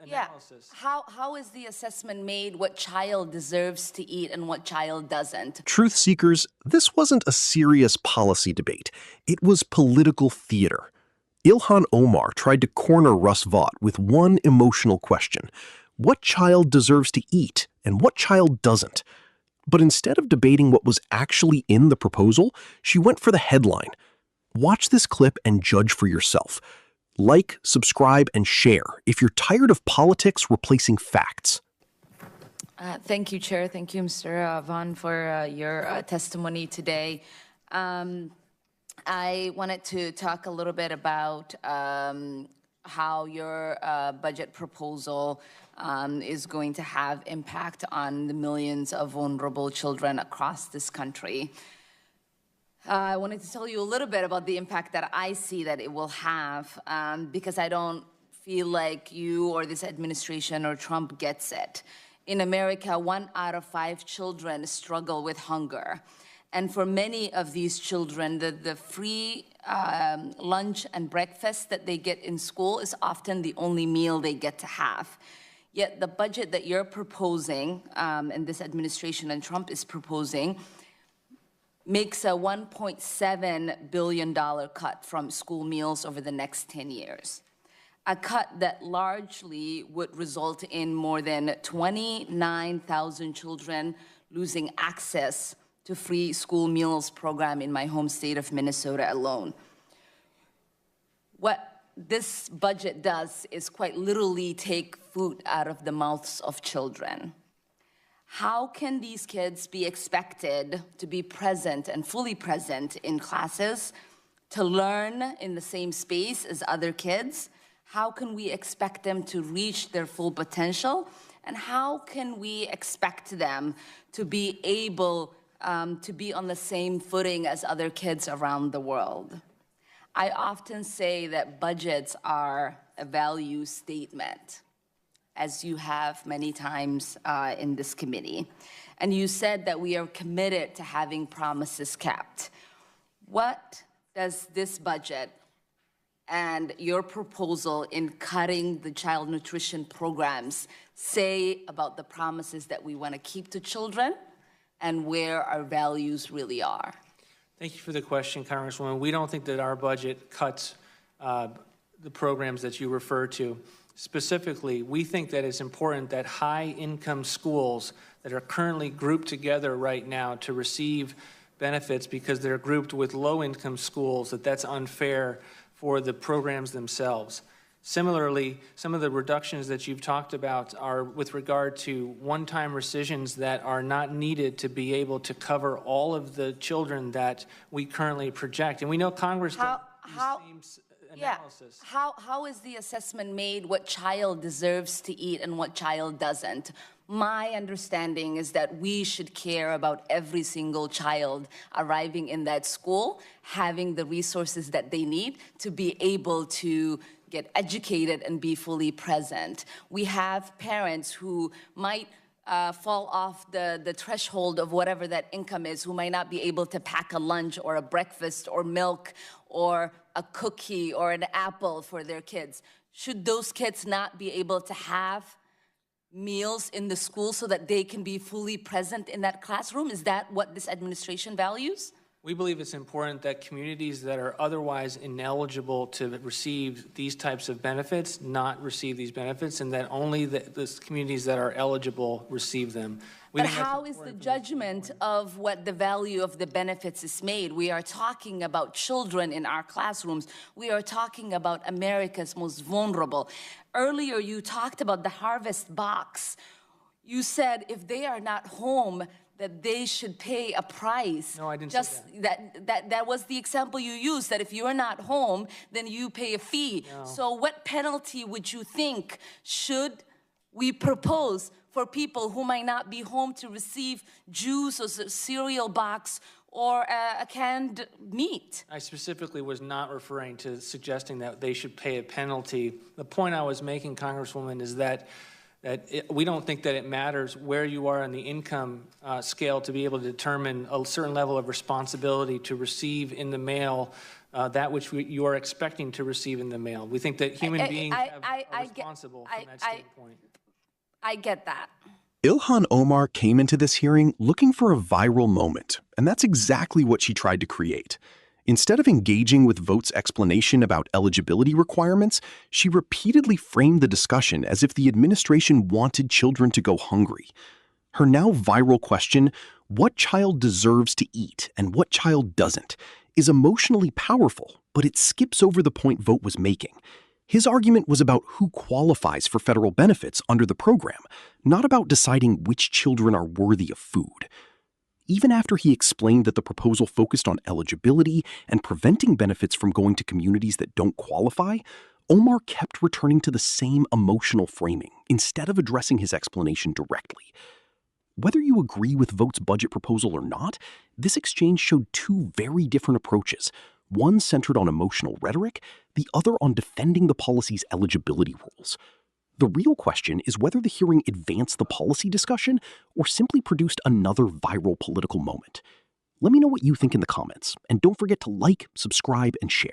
analysis. How is the assessment made what child deserves to eat and what child doesn't? Truth seekers, this wasn't a serious policy debate. It was political theater. Ilhan Omar tried to corner Russ Vought with one emotional question: what child deserves to eat and what child doesn't? But instead of debating what was actually in the proposal, she went for the headline. Watch this clip and judge for yourself. Like, subscribe, and share if you're tired of politics replacing facts. Thank you, Chair. Thank you, Mr. Vaughn, for your testimony today. I wanted to talk a little bit about how your budget proposal is going to have impact on the millions of vulnerable children across this country. I wanted to tell you a little bit about the impact that I see that it will have, because I don't feel like you or this administration or Trump gets it. In America, 1 out of 5 children struggle with hunger. And for many of these children, the free lunch and breakfast that they get in school is often the only meal they get to have. Yet the budget that you're proposing, and this administration and Trump is proposing, makes a $1.7 billion cut from school meals over the next 10 years. A cut that largely would result in more than 29,000 children losing access to free school meals program in my home state of Minnesota alone. What this budget does is quite literally take food out of the mouths of children. How can these kids be expected to be present and fully present in classes, to learn in the same space as other kids? How can we expect them to reach their full potential? And how can we expect them to be able to be on the same footing as other kids around the world? I often say that budgets are a value statement, as you have many times in this committee. And you said that we are committed to having promises kept. What does this budget and your proposal in cutting the child nutrition programs say about the promises that we want to keep to children and where our values really are? Thank you for the question, Congresswoman. We don't think that our budget cuts the programs that you refer to. Specifically, we think that it's important that high-income schools that are currently grouped together right now to receive benefits because they're grouped with low-income schools, that's unfair for the programs themselves. Similarly, some of the reductions that you've talked about are with regard to one-time rescissions that are not needed to be able to cover all of the children that we currently project. And we know Congress does the same analysis. How is the assessment made what child deserves to eat and what child doesn't? My understanding is that we should care about every single child arriving in that school, having the resources that they need to be able to get educated and be fully present. We have parents who might fall off the threshold of whatever that income is, who might not be able to pack a lunch or a breakfast or milk or a cookie or an apple for their kids. Should those kids not be able to have meals in the school so that they can be fully present in that classroom? Is that what this administration values? We believe it's important that communities that are otherwise ineligible to receive these types of benefits not receive these benefits, and that only the communities that are eligible receive them. But how is the judgment of what the value of the benefits is made? We are talking about children in our classrooms. We are talking about America's most vulnerable. Earlier, you talked about the harvest box. You said if they are not home, that they should pay a price. No, I didn't say that. That was the example you used, that if you're not home, then you pay a fee. No. So what penalty would you think should we propose for people who might not be home to receive juice or a cereal box or a canned meat? I specifically was not referring to suggesting that they should pay a penalty. The point I was making, Congresswoman, is that we don't think that it matters where you are on the income scale to be able to determine a certain level of responsibility to receive in the mail that which you are expecting to receive in the mail. We think that human beings are responsible from that standpoint. I get that. Ilhan Omar came into this hearing looking for a viral moment, and that's exactly what she tried to create. Instead of engaging with Vote's explanation about eligibility requirements, she repeatedly framed the discussion as if the administration wanted children to go hungry. Her now viral question, what child deserves to eat and what child doesn't, is emotionally powerful, but it skips over the point Vote was making. His argument was about who qualifies for federal benefits under the program, not about deciding which children are worthy of food. Even after he explained that the proposal focused on eligibility and preventing benefits from going to communities that don't qualify, Omar kept returning to the same emotional framing instead of addressing his explanation directly. Whether you agree with Vote's budget proposal or not, this exchange showed two very different approaches, one centered on emotional rhetoric, the other on defending the policy's eligibility rules. The real question is whether the hearing advanced the policy discussion or simply produced another viral political moment. Let me know what you think in the comments, and don't forget to like, subscribe, and share.